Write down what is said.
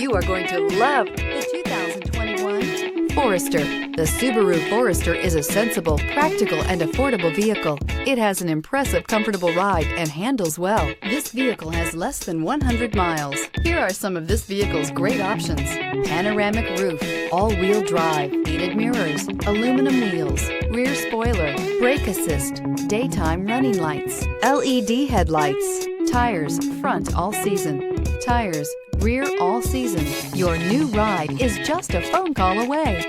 You are going to love the 2021 Forester. The Subaru Forester is a sensible, practical, and affordable vehicle. It has an impressive, comfortable ride and handles well. This vehicle has less than 100 miles. Here are some of this vehicle's great options: panoramic roof, all-wheel drive, heated mirrors, aluminum wheels, rear spoiler, brake assist, daytime running lights, LED headlights, tires front all season, tires rear all season. Your new ride is just a phone call away.